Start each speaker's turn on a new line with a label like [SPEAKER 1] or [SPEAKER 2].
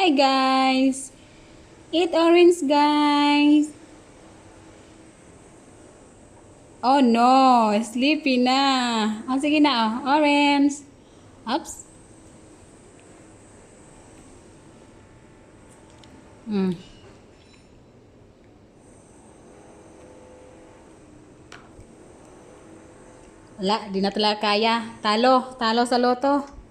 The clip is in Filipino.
[SPEAKER 1] Hi guys! Eat orange guys! Oh no! Sleepy na! Oh, sige na oh. Orange! Oops! Hmm. Wala, di na talaga kaya. Talo sa loto.